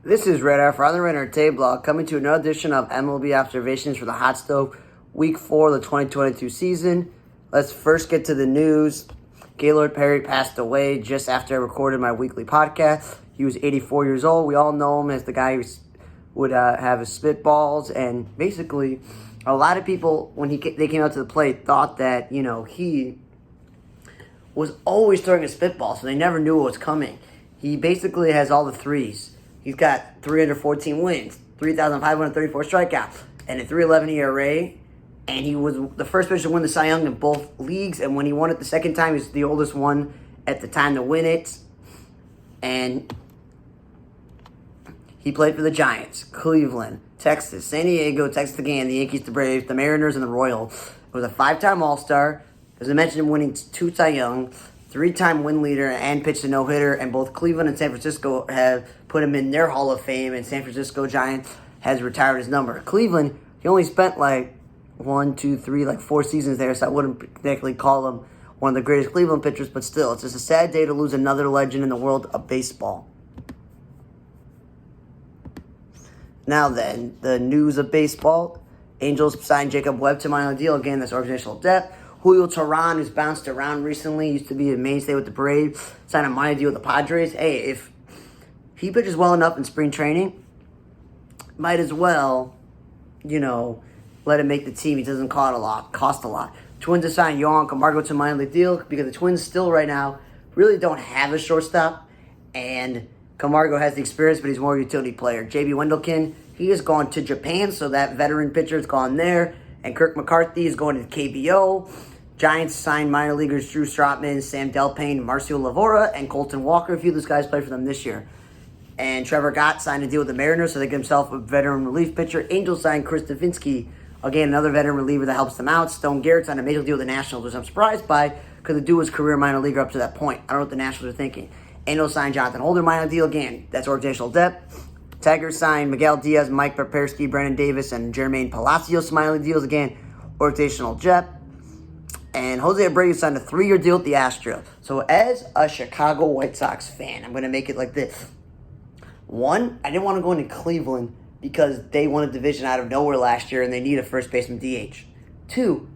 This is Red Eye for the Red Eye blog coming to another edition of MLB Observations for the Hotstove, Week 4 of the 2022 season. Let's first get to the news. Gaylord Perry passed away just after I recorded my weekly podcast. He was 84 years old. We all know him as the guy who would have his spitballs, and basically a lot of people, when they came out to the plate, thought that, he was always throwing a spitball, so they never knew what was coming. He basically has all the threes. He's got 314 wins, 3,534 strikeouts, and a 3.11 ERA. And he was the first pitcher to win the Cy Young in both leagues. And when he won it the second time, he's the oldest one at the time to win it. And he played for the Giants, Cleveland, Texas, San Diego, Texas again, the Yankees, the Braves, the Mariners, and the Royals. He was a 5-time All-Star. As I mentioned, him winning 2 Cy Young, 3-time win leader, and pitched a no-hitter. And both Cleveland and San Francisco have put him in their Hall of Fame. And San Francisco Giants has retired his number. Cleveland, he only spent 4 seasons there, so I wouldn't particularly call him one of the greatest Cleveland pitchers, but still, it's just a sad day to lose another legend in the world of baseball. Now then, the news of baseball. Angels signed Jacob Webb to minor deal. Again, that's organizational depth. Julio Teheran, who's bounced around recently, used to be a mainstay with the Braves, signed a minor deal with the Padres. Hey, if he pitches well enough in spring training, might as well, let him make the team. He doesn't cost a lot. Twins have signed Yohan Camargo to a minor league deal because the Twins still right now really don't have a shortstop. And Camargo has the experience, but he's more a utility player. J.B. Wendelken, he has gone to Japan, so that veteran pitcher has gone there. And Kirk McCarthy is going to KBO. Giants signed minor leaguers Drew Strotman, Sam Delpain, Marcio Lavora, and Colton Walker. A few of those guys played for them this year. And Trevor Gott signed a deal with the Mariners, so they get himself a veteran relief pitcher. Angels signed Chris Davinsky, again, another veteran reliever that helps them out. Stone Garrett signed a major deal with the Nationals, which I'm surprised by because the dude was career minor leaguer up to that point. I don't know what the Nationals are thinking. Angels signed Jonathan Holder, minor deal again. That's organizational depth. Tigers signed Miguel Diaz, Mike Papersky, Brennan Davis, and Jermaine Palacios, minor league deals again. Organizational depth. And Jose Abreu signed a 3-year deal with the Astros. So as a Chicago White Sox fan, I'm going to make it like this. 1, I didn't want to go into Cleveland because they won a division out of nowhere last year and they need a first baseman DH. 2,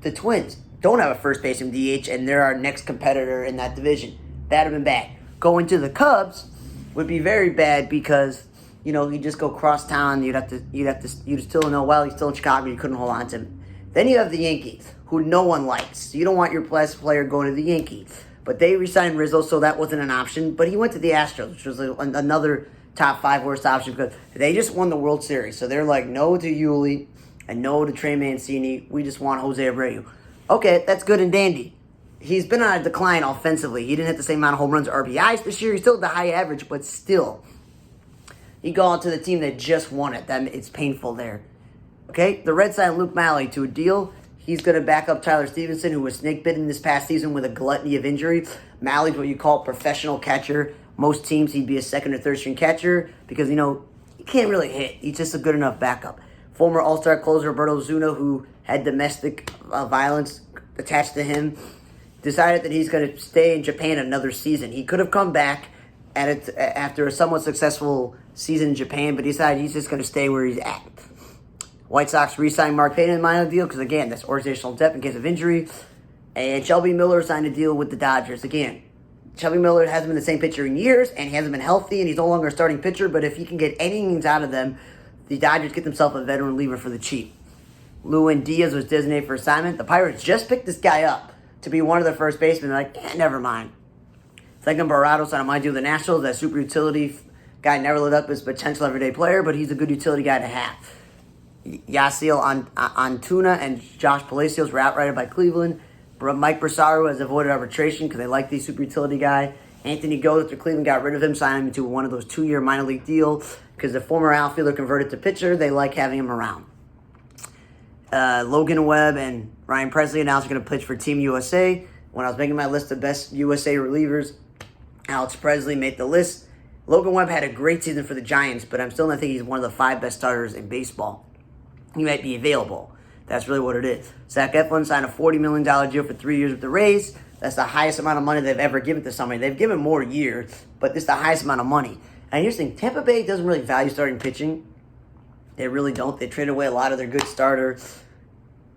the Twins don't have a first baseman DH and they're our next competitor in that division. That would have been bad. Going to the Cubs would be very bad because, you just go cross town, you'd still know, well, he's still in Chicago, you couldn't hold on to him. Then you have the Yankees, who no one likes. You don't want your best player going to the Yankees. But they re-signed Rizzo, so that wasn't an option. But he went to the Astros, which was another top 5 worst option because they just won the World Series. So they're like, no to Yuli and no to Trey Mancini. We just want Jose Abreu. Okay, that's good and dandy. He's been on a decline offensively. He didn't hit the same amount of home runs or RBIs this year. He's still at the high average, but still. You go on to the team that just won it. It's painful there. Okay, the Reds signed Luke Malley to a deal. He's going to back up Tyler Stevenson, who was snake-bitten this past season with a gluttony of injuries. Malley's what you call a professional catcher. Most teams, he'd be a second or third-string catcher because, he can't really hit. He's just a good enough backup. Former All-Star closer Roberto Zuna, who had domestic violence attached to him, decided that he's going to stay in Japan another season. He could have come back after a somewhat successful season in Japan, but he decided he's just going to stay where he's at. White Sox re-signed Mark Payton in a minor deal because, again, that's organizational depth in case of injury. And Shelby Miller signed a deal with the Dodgers. Again, Shelby Miller hasn't been the same pitcher in years, and he hasn't been healthy, and he's no longer a starting pitcher. But if he can get any innings out of them, the Dodgers get themselves a veteran reliever for the cheap. Lewin Diaz was designated for assignment. The Pirates just picked this guy up to be one of their first basemen. They're like, never mind. Second, Barado signed a minor deal with the Nationals. That super utility guy never lived up to his potential everyday player, but he's a good utility guy to have. Yasiel Antuna and Josh Palacios were outrighted by Cleveland. Mike Brassaro has avoided arbitration because they like the super utility guy. Anthony Gold, after Cleveland got rid of him, signed him to one of those 2-year minor league deals because the former outfielder converted to pitcher. They like having him around. Logan Webb and Ryan Presley announced they're going to pitch for Team USA. When I was making my list of best USA relievers, Alex Presley made the list. Logan Webb had a great season for the Giants, but I'm still not thinking he's one of the 5 best starters in baseball. He might be available. That's really what it is. Zach Eflin signed a $40 million deal for 3 years with the Rays. That's the highest amount of money they've ever given to somebody. They've given more years, but this is the highest amount of money. And here's the thing, Tampa Bay doesn't really value starting pitching. They really don't. They trade away a lot of their good starters,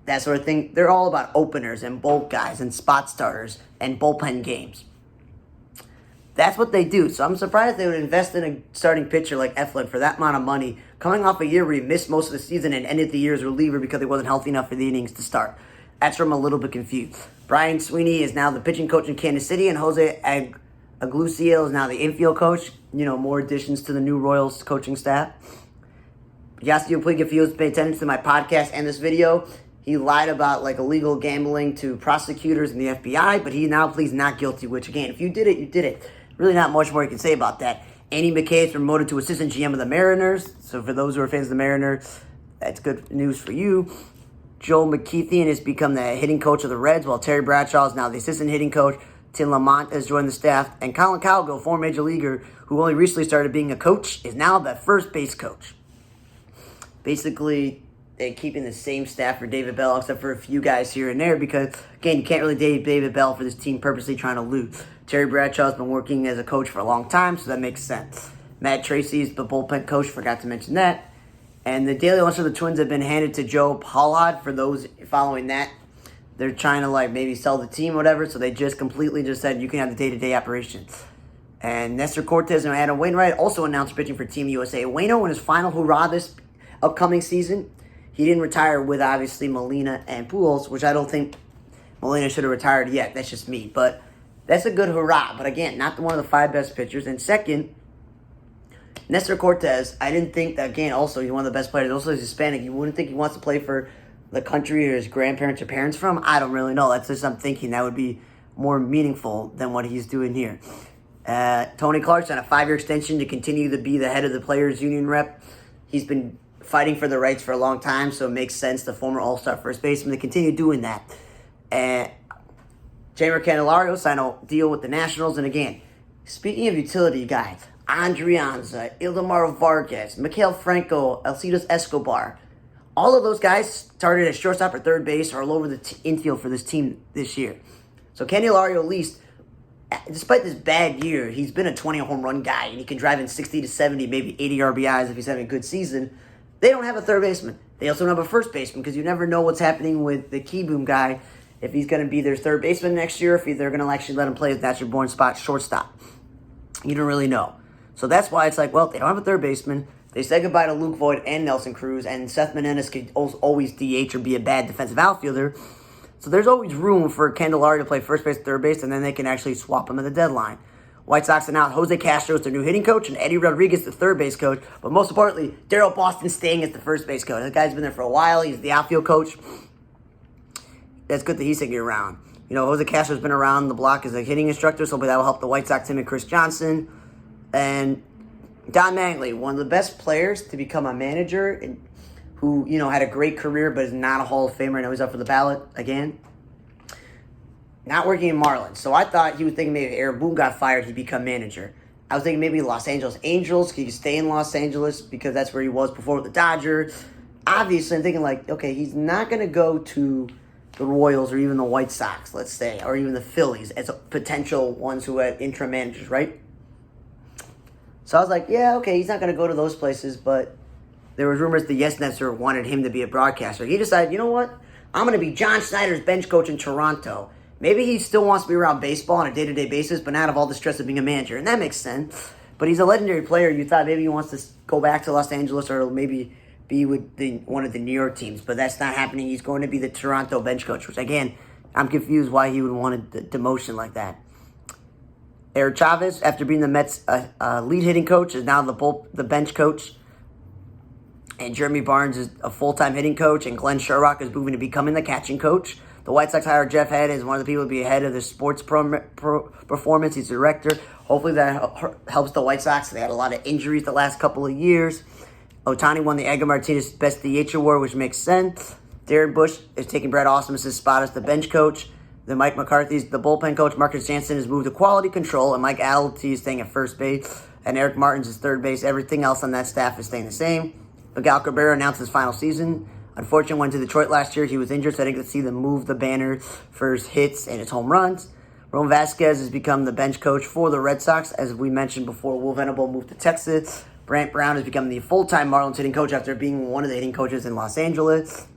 that sort of thing. They're all about openers and bulk guys and spot starters and bullpen games. That's what they do. So I'm surprised they would invest in a starting pitcher like Eflin for that amount of money, coming off a year where he missed most of the season and ended the year as a reliever because he wasn't healthy enough for the innings to start. That's where I'm a little bit confused. Brian Sweeney is now the pitching coach in Kansas City, and Jose Aglucio is now the infield coach. More additions to the new Royals coaching staff. Yasiel Puig, if he was paying attention to my podcast and this video, he lied about illegal gambling to prosecutors and the FBI, but he now pleads not guilty, which again, if you did it, you did it. Really not much more you can say about that. Andy McKay is promoted to assistant GM of the Mariners. So for those who are fans of the Mariners, that's good news for you. Joel McKeithian has become the hitting coach of the Reds, while Terry Bradshaw is now the assistant hitting coach. Tim Lamont has joined the staff. And Colin Cowgill, former major leaguer, who only recently started being a coach, is now the first base coach. Basically, they're keeping the same staff for David Bell, except for a few guys here and there, because, again, you can't really date David Bell for this team purposely trying to lose. Terry Bradshaw's been working as a coach for a long time, so that makes sense. Matt Tracy's the bullpen coach, forgot to mention that. And the daily lunch of the Twins have been handed to Joe Pollard. For those following that, they're trying to maybe sell the team or whatever, so they just completely just said you can have the day-to-day operations. And Nestor Cortez and Adam Wainwright also announced pitching for Team USA. Waino in his final hurrah this upcoming season. He didn't retire with, obviously, Molina and Pujols, which I don't think Molina should have retired yet. That's just me. But that's a good hurrah. But again, not one of the 5 best pitchers. And second, Nestor Cortez, I didn't think that, again, also, he's one of the best players. Also, he's Hispanic. You wouldn't think he wants to play for the country or his grandparents or parents from. I don't really know. That's just I'm thinking that would be more meaningful than what he's doing here. Tony Clark's on a 5-year extension to continue to be the head of the Players Union rep. He's been fighting for the rights for a long time, so it makes sense, the former all-star first baseman, to continue doing that. And Jeimer Candelario signed a deal with the Nationals. And again, speaking of utility guys, Andrianza, Ildemaro Vargas, Miguel Franco, Alcides Escobar, all of those guys started at shortstop or third base or all over the infield for this team this year. So Candelario, at least, despite this bad year, he's been a 20-home run guy, and he can drive in 60 to 70, maybe 80 RBIs if he's having a good season. They don't have a third baseman. They also don't have a first baseman, because you never know what's happening with the Keyboom guy, if he's going to be their third baseman next year, if they're going to actually let him play his natural born spot shortstop. You don't really know. So that's why it's they don't have a third baseman. They said goodbye to Luke Voigt and Nelson Cruz, and Seth Menendez could always DH or be a bad defensive outfielder. So there's always room for Candelario to play first base, third base, and then they can actually swap him at the deadline. White Sox announced Jose Castro is their new hitting coach and Eddie Rodriguez the third base coach. But most importantly, Darryl Boston staying as the first base coach. That guy's been there for a while. He's the outfield coach. That's good that he's sticking around. Jose Castro's been around the block as a hitting instructor, so that will help the White Sox team and Chris Johnson. And Don Mattingly, one of the best players to become a manager, and who, had a great career but is not a Hall of Famer. I know he's up for the ballot again. Not working in Marlins. So I thought he was thinking maybe if Aaron Boone got fired, he'd become manager. I was thinking maybe Los Angeles Angels. He could stay in Los Angeles because that's where he was before with the Dodgers. Obviously, I'm thinking okay, he's not going to go to the Royals or even the White Sox, let's say, or even the Phillies as potential ones who had interim managers, right? So I was like, yeah, okay, he's not going to go to those places, but there was rumors the Yes Netzer wanted him to be a broadcaster. He decided, you know what? I'm going to be John Schneider's bench coach in Toronto. Maybe he still wants to be around baseball on a day-to-day basis, but not have all the stress of being a manager. And that makes sense. But he's a legendary player. You thought maybe he wants to go back to Los Angeles or maybe be with one of the New York teams. But that's not happening. He's going to be the Toronto bench coach, which, again, I'm confused why he would want a demotion like that. Eric Chavez, after being the Mets' lead hitting coach, is now the bench coach. And Jeremy Barnes is a full-time hitting coach. And Glenn Sherrock is moving to becoming the catching coach. The White Sox hired Jeff Head as one of the people to be ahead of the sports performance. He's the director. Hopefully that helps the White Sox. They had a lot of injuries the last couple of years. Ohtani won the Edgar Martinez Best DH Award, which makes sense. Darren Bush is taking Brad Ausmus's spot as the bench coach. Then Mike McCarthy's the bullpen coach. Marcus Jansen has moved to quality control. And Mike Adalty is staying at first base. And Eric Martins is third base. Everything else on that staff is staying the same. Miguel Cabrera announced his final season. Unfortunately, went to Detroit last year. He was injured, so I didn't get to see them move the banner for his hits and his home runs. Ron Vasquez has become the bench coach for the Red Sox. As we mentioned before, Will Venable moved to Texas. Brant Brown has become the full-time Marlins hitting coach after being one of the hitting coaches in Los Angeles.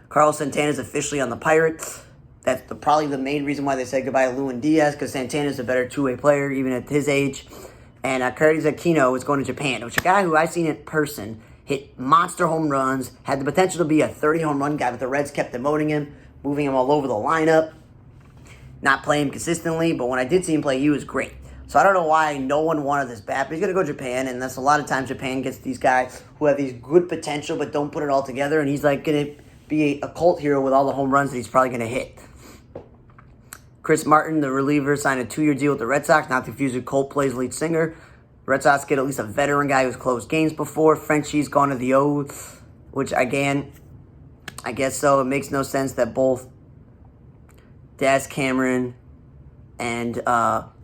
Carlos Santana is officially on the Pirates. That's probably the main reason why they said goodbye to Lewin Diaz, because Santana is a better two-way player, even at his age. And Curtis Aquino is going to Japan, which is a guy who I've seen in person hit monster home runs, had the potential to be a 30-home run guy, but the Reds kept demoting him, moving him all over the lineup, not playing him consistently. But when I did see him play, he was great. So I don't know why no one wanted this bat, but he's going to go to Japan, and that's a lot of times Japan gets these guys who have these good potential but don't put it all together, and he's like going to be a cult hero with all the home runs that he's probably going to hit. Chris Martin, the reliever, signed a 2-year deal with the Red Sox, not to confuse with Coldplay's lead singer. Red Sox get at least a veteran guy who's closed games before. Frenchie's gone to the O's, which, again, I guess so. It makes no sense that both Daz Cameron and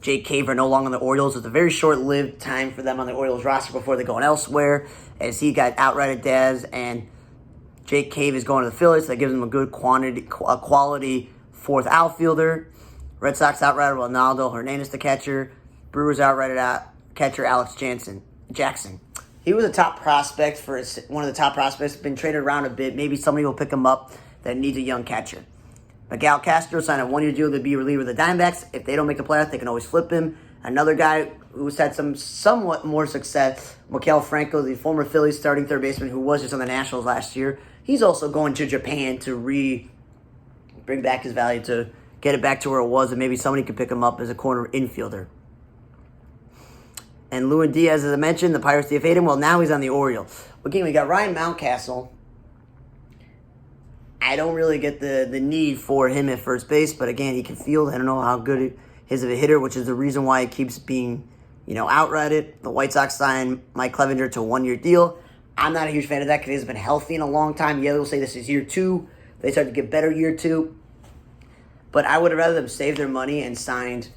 Jake Cave are no longer on the Orioles. It's a very short-lived time for them on the Orioles roster before they're going elsewhere, as he got outrighted Daz, and Jake Cave is going to the Phillies. So that gives him a good quality fourth outfielder. Red Sox outrighted Ronaldo Hernandez, the catcher. Brewers outrighted catcher Alex Jackson. He was a top prospect one of the top prospects. Been traded around a bit. Maybe somebody will pick him up that needs a young catcher. Miguel Castro signed a 1-year deal to be reliever of the Diamondbacks. If they don't make the playoffs, they can always flip him. Another guy who's had some somewhat more success, Maikel Franco, the former Phillies starting third baseman who was just on the Nationals last year. He's also going to Japan to bring back his value, to get it back to where it was, and maybe somebody could pick him up as a corner infielder. And Lewin Diaz, as I mentioned, the Pirates DFA'd him. Well, now he's on the Orioles. Again, we got Ryan Mountcastle. I don't really get the need for him at first base, but again, he can field. I don't know how good he is of a hitter, which is the reason why he keeps being, outrighted. The White Sox signed Mike Clevenger to a 1-year deal. I'm not a huge fan of that because he hasn't been healthy in a long time. Yeah, they'll say this is year 2. They start to get better year 2. But I would have rather them save their money and signed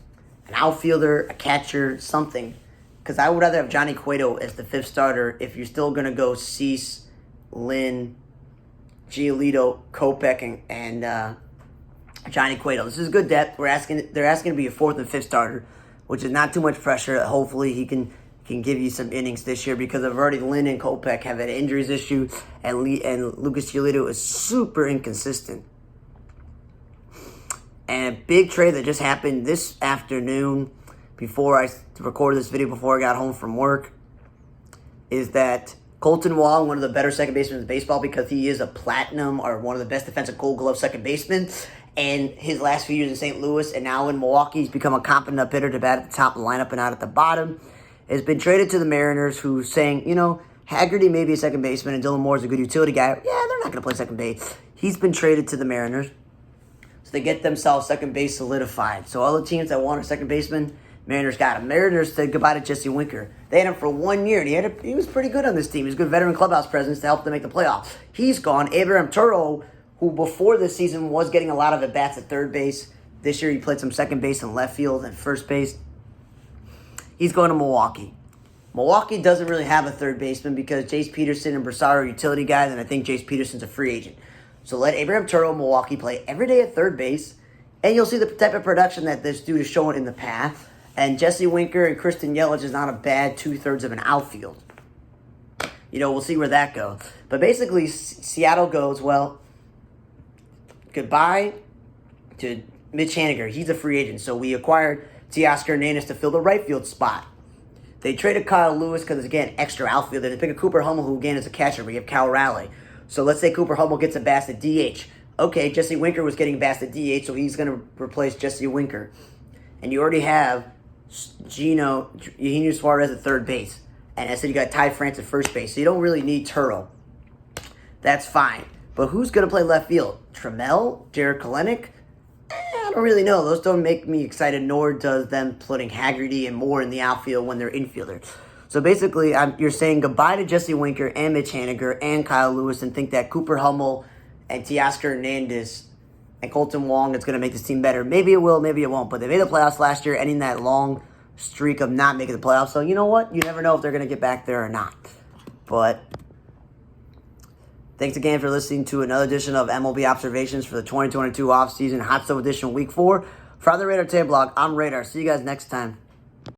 an outfielder, a catcher, something. Because I would rather have Johnny Cueto as the 5th starter if you're still going to go Cease, Lynn, Giolito, Kopech, and Johnny Cueto. This is good depth. They're asking to be a 4th and 5th starter, which is not too much pressure. Hopefully he can give you some innings this year, because I've already Lynn and Kopech have had injuries issue, and Lucas Giolito is super inconsistent. And a big trade that just happened this afternoon before I recorded this video, before I got home from work, is that Colton Wong, one of the better second basemen in baseball, because he is a platinum or one of the best defensive Gold Glove second basemen, and his last few years in St. Louis and now in Milwaukee, he's become a competent up hitter to bat at the top of the lineup and out at the bottom, has been traded to the Mariners, who's saying, Haggerty may be a second baseman and Dylan Moore is a good utility guy. Yeah, they're not going to play second base. He's been traded to the Mariners. So they get themselves second base solidified. So all the teams that want a second baseman, Mariners got him. Mariners said goodbye to Jesse Winker. They had him for 1 year, and he was pretty good on this team. He was a good veteran clubhouse presence to help them make the playoffs. He's gone. Abraham Turtle, who before this season was getting a lot of at-bats at third base. This year he played some second base and left field and first base. He's going to Milwaukee. Milwaukee doesn't really have a third baseman because Jace Peterson and Brassard are utility guys, and I think Jace Peterson's a free agent. So let Abraham Turtle in Milwaukee play every day at third base, and you'll see the type of production that this dude has shown in the past. And Jesse Winker and Christian Yelich is not a bad 2/3 of an outfield. We'll see where that goes. But basically, Seattle goes, well, goodbye to Mitch Haniger. He's a free agent. So we acquired Teoscar Hernandez to fill the right field spot. They traded Kyle Lewis because, again, extra outfielder. They pick a Cooper Hummel, who, again, is a catcher. We have Cal Raleigh. So let's say Cooper Hummel gets a bats at DH. Okay, Jesse Winker was getting bats at DH, so he's going to replace Jesse Winker. And you already have Eugenio Suarez at third base. And I said you got Ty France at first base. So you don't really need Turtle. That's fine. But who's going to play left field? Trammell? Jared Kelenic? I don't really know. Those don't make me excited, nor does them putting Haggerty and Moore in the outfield when they're infielders. So basically, you're saying goodbye to Jesse Winker and Mitch Haniger and Kyle Lewis, and think that Cooper Hummel and Teoscar Hernandez and Colton Wong is going to make this team better. Maybe it will, maybe it won't. But they made the playoffs last year, ending that long streak of not making the playoffs. So you know what? You never know if they're going to get back there or not. But thanks again for listening to another edition of MLB Observations for the 2022 offseason Hotstove edition week 4. For the Radar Tape Blog, I'm Radar. See you guys next time.